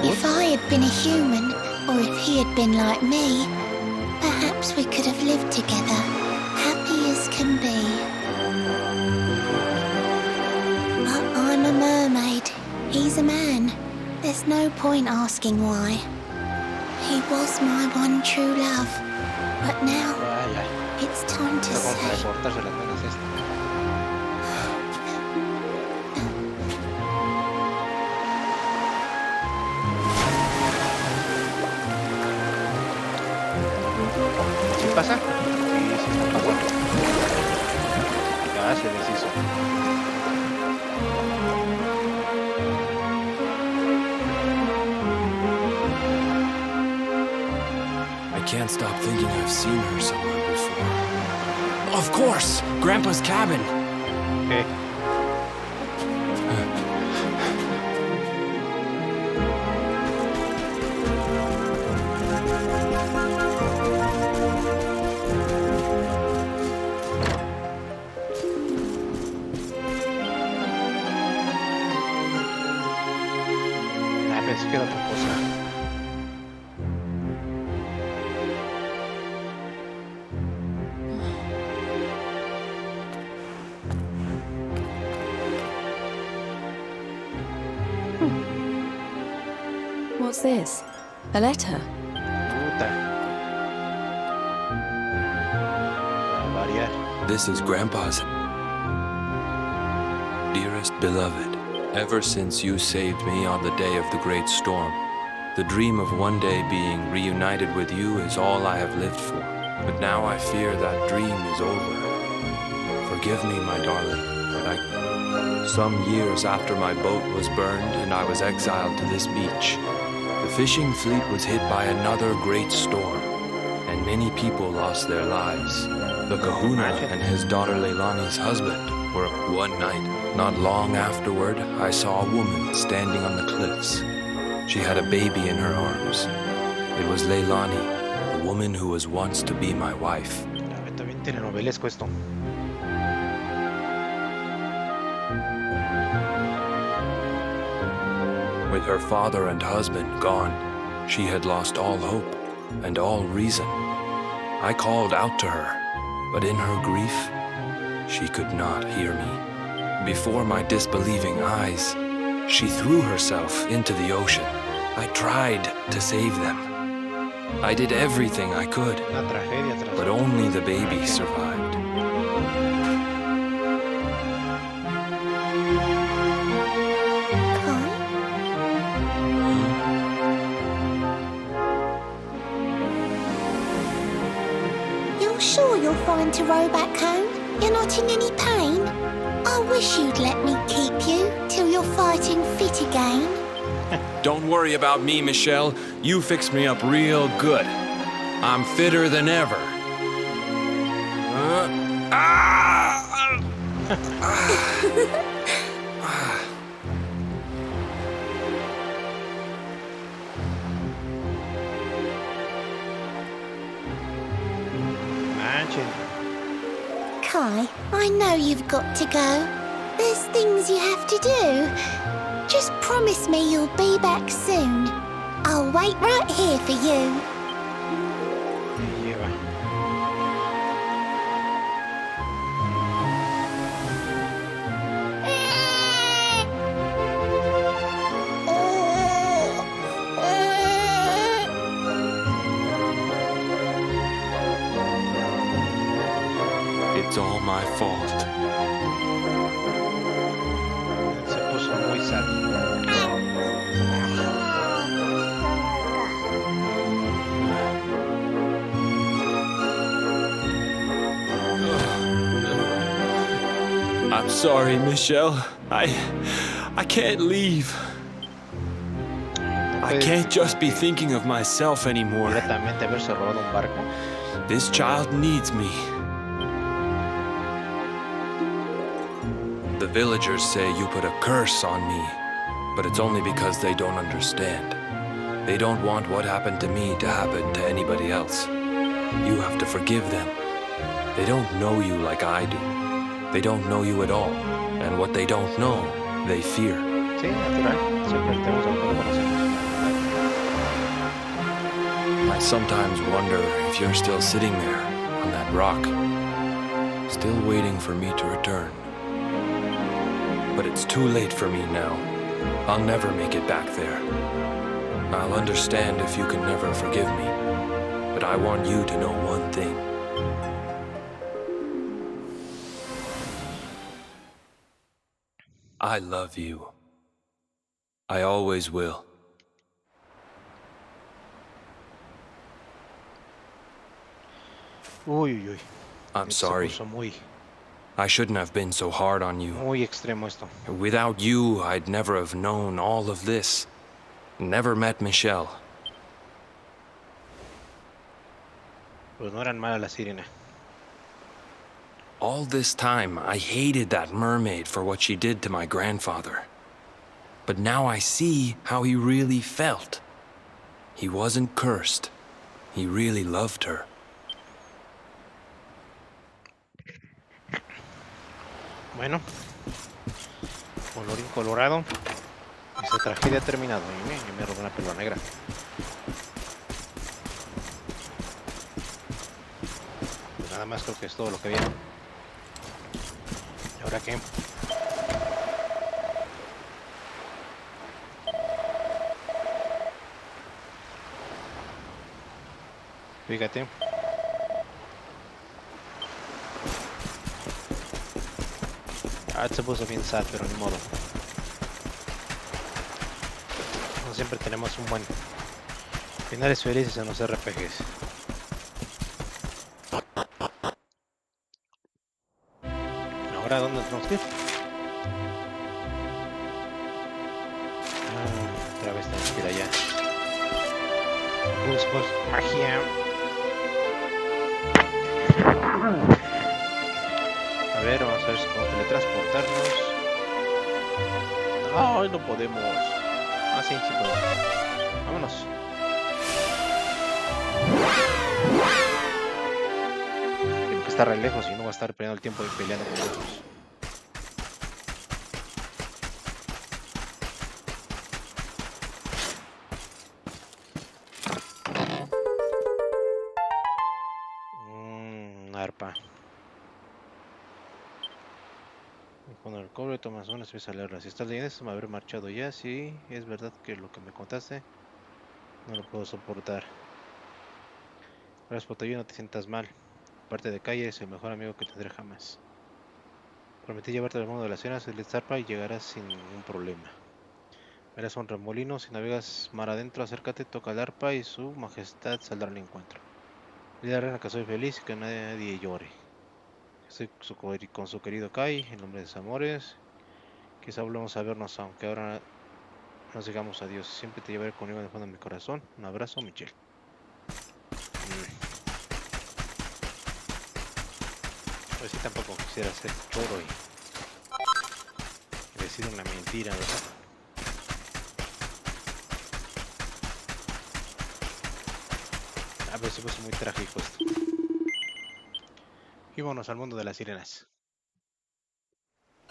If I had been a human, or if he had been like me, perhaps we could have lived together, happy as can be. But I'm a mermaid. He's a man. There's no point asking why. He was my one true love. But now, it's time to say... ¿Sí pasa? Sí, sí está pasando. Ya se deshizo. I can't stop thinking I've seen her somewhere before. Of course! Grandpa's cabin! Okay. Pensé que era otra cosa. What's this? A letter? Puta. Para variar. This is Grandpa's. Dearest beloved, ever since you saved me on the day of the great storm, the dream of one day being reunited with you is all I have lived for. But now I fear that dream is over. Forgive me, my darling, but some years after my boat was burned and I was exiled to this beach, the fishing fleet was hit by another great storm, and many people lost their lives. The kahuna and his daughter Leilani's husband were one night. Not long afterward, I saw a woman standing on the cliffs. She had a baby in her arms. It was Leilani, the woman who was once to be my wife. Está bien telenovelesco esto. With her father and husband gone, she had lost all hope and all reason. I called out to her, but in her grief, she could not hear me. Before my disbelieving eyes, she threw herself into the ocean. I tried to save them. I did everything I could, but only the baby survived. You're sure you're fine to row back home? You're not in any pain? I wish you'd let me keep you till you're fighting fit again. Don't worry about me, Michelle. You fixed me up real good. I'm fitter than ever. Kai, I know you've got to go. There's things you have to do. Just promise me you'll be back soon. I'll wait right here for you. It's all my fault. Se puso muy sad. I'm sorry, Michelle. I can't leave. I can't just be thinking of myself anymore. Directamente haberse robado un barco. This child needs me. The villagers say you put a curse on me, but it's only because they don't understand. They don't want what happened to me to happen to anybody else. You have to forgive them. They don't know you like I do. They don't know you at all. And what they don't know, they fear. Sí, natural. Siempre tenemos algo que conocemos. I sometimes wonder if you're still sitting there on that rock, still waiting for me to return. But it's too late for me now. I'll never make it back there. I'll understand if you can never forgive me. But I want you to know one thing. I love you. I always will. Uy, uy, uy. I'm sorry. I shouldn't have been so hard on you. Muy extremo esto. Without you, I'd never have known all of this. Never met Michelle. Pues no eran malas la sirena. All this time, I hated that mermaid for what she did to my grandfather. But now I see how he really felt. He wasn't cursed. He really loved her. Bueno, colorín colorado, esa tragedia ha terminado. Yo me robé una píldora negra. Pues nada más creo que es todo lo que viene. ¿Y ahora qué? Fíjate. Se puso bien sad, pero ni modo. No siempre tenemos un buen finales felices en los RPGs. Ahora, ¿dónde tenemos que ir? Otra vez tenemos que ir allá. Buscos, magia. A ver, vamos a ver si podemos teletransportarnos. ¡Ay, no podemos! Ah, sí, sí podemos. Vámonos. Tengo que estar re lejos y no va a estar perdiendo el tiempo de peleando con nosotros. Arpa. Cuando el cobre tomas unas empieza a leerlas. Si estás leyendo esto, me haber marchado ya. Sí, es verdad que lo que me contaste no lo puedo soportar. Gracias por tu ayuda, no te sientas mal. Parte de calle es el mejor amigo que tendré jamás. Prometí llevarte al mundo de las cenas, el zarpa y llegarás sin ningún problema. Verás un remolino, si navegas mar adentro, acércate, toca el arpa y su majestad saldrá al encuentro. Dile a la reina que soy feliz y que nadie llore. Estoy con su querido Kai, en nombre de sus amores. Quizá volvamos a vernos, aunque ahora nos digamos adiós. Siempre te llevaré conmigo en el fondo de mi corazón. Un abrazo, Michelle. Pues sí, tampoco quisiera ser choro y decir una mentira, ¿verdad? A ver, se puso muy trágico esto. Y vámonos al mundo de las sirenas. Me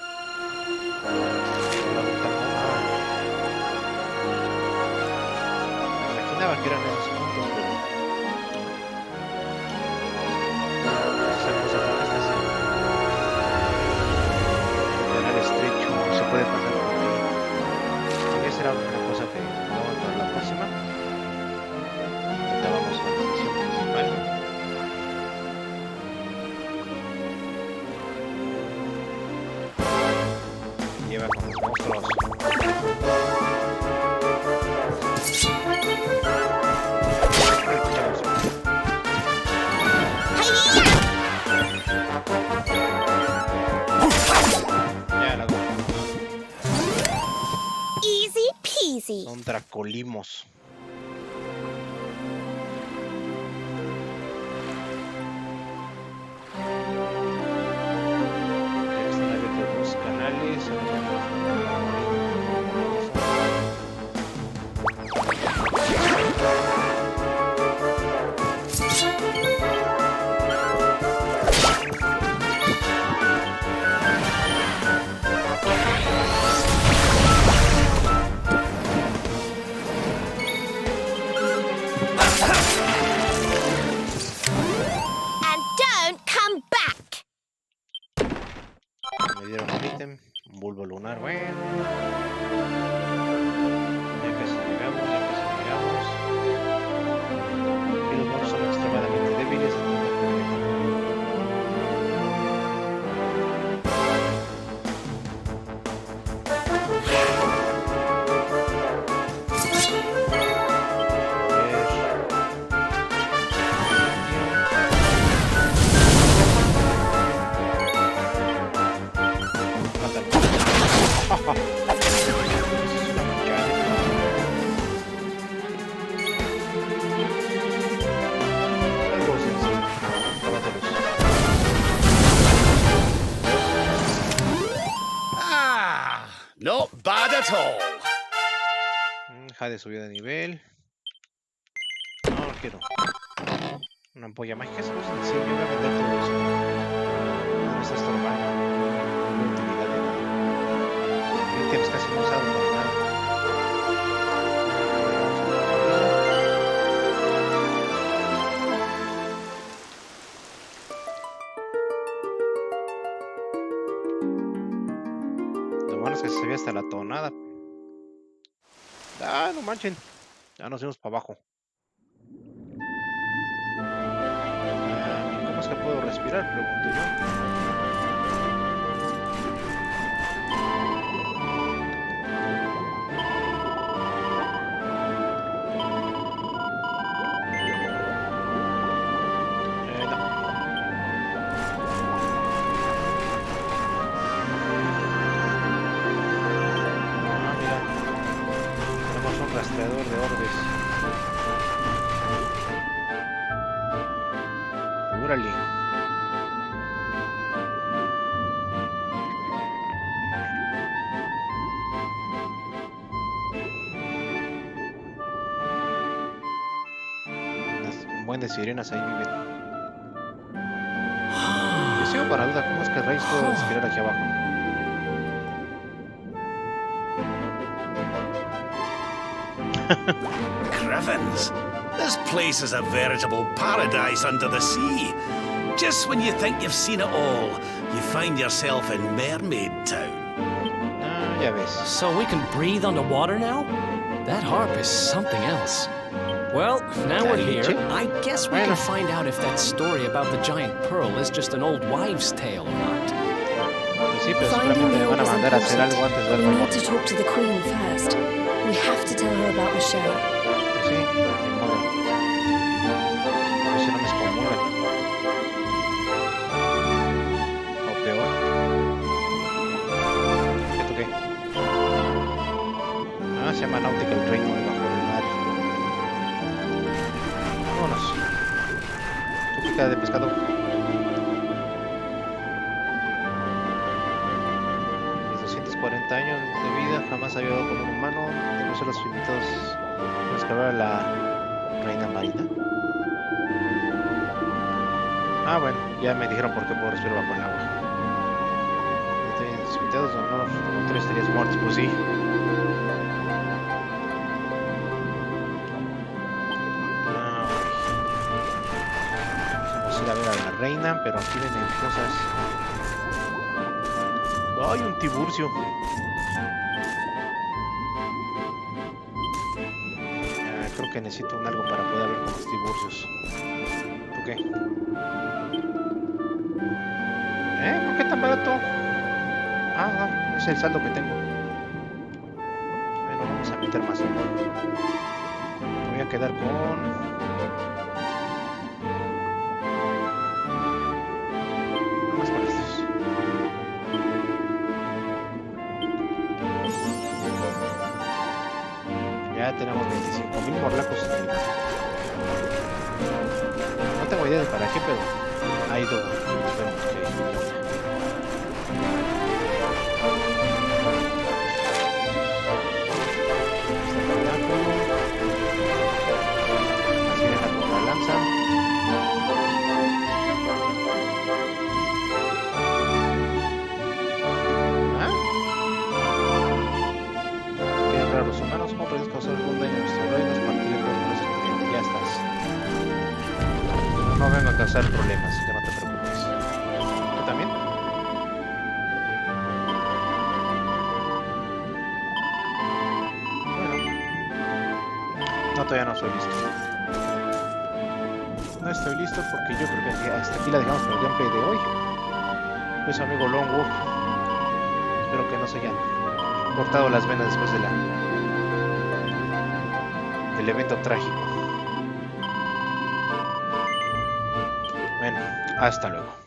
imaginaba que eran esos puntos, pero esa cosa no es así. El canal estrecho no se puede pasar por ahí. Esa será una cosa que vamos para la próxima. Ahorita vamos a la misión principal. Lleva con los monstruos. Ya la Easy peasy. Son Dracolimos. Están abiertos los canales. Me dieron un ítem, un bulbo lunar, bueno. Ya casi llegamos. Y los monos son extremadamente débiles. Not bad at all. Deja de subir de nivel. No quiero. Una ampolla mágica. Eso es sencillo. Voy a vender todo eso. No me está estorbando. No hay utilidad de nada. Ítems casi no usado para nada. Lo bueno es que se ve hasta la tonada. Ah, no manchen. Ya nos fuimos para abajo. ¿Cómo es que puedo respirar? Pregunto yo. No. Ah, mira. Tenemos un rastreador de orbes. Órale. Un buen de sirenas ahí viven. Yo sigo para duda, ¿cómo es que Rey puede respirar aquí abajo? Griffins, this place is a veritable paradise under the sea. Just when you think you've seen it all, you find yourself in Mermaid Town. Ah, ya ves. So we can breathe underwater now? That harp is something else. Well, now we're here. I guess we can find out if that story about the giant pearl is just an old wives' tale or not. Sí, pero seguramente me van a mandar a hacer algo antes de We algo. need to talk to the Queen first. We have to tell her about the show. Sí, ni modo. A ver si no me excomulgan. O peor. ¿Qué toqué? Ah, se llama Náutica el Reino bajo el mar. Vámonos. Tu pica de pescado. Mis 240 años de vida jamás había dado con un humano. Tengo solo los limitados. Vamos a hablar a la reina marina. Ah, bueno, ya me dijeron por qué puedo respirar bajo el agua. Los invitados de honor, como 3 estarías muertos, pues sí. Ah, vamos a ir a ver a la reina, pero aquí vienen cosas. ¡Ay, un tiburcio! Creo que necesito algo para poder hablar con los tiburcios. ¿Tú qué? ¿Por qué tan barato? Ah, no, es el saldo que tengo. Bueno, vamos a meter más. Me voy a quedar con... Vamos con estos. Ya tenemos 25.000 morlacos. No tengo idea de para qué, pero ha ido. Vemos que... Así deja con la lanza. Los humanos, como puedes causar algún daño a nuestro reino, es partir con ese cliente. Ya estás. No vengo a causar problemas, que no te preocupes. ¿Tú también? Bueno. No, todavía no estoy listo. No estoy listo porque yo creo que hasta aquí la dejamos por el gameplay de hoy. Pues amigo Lone Wolf. Espero que no se hayan cortado las venas después de del evento trágico. Bueno, hasta luego.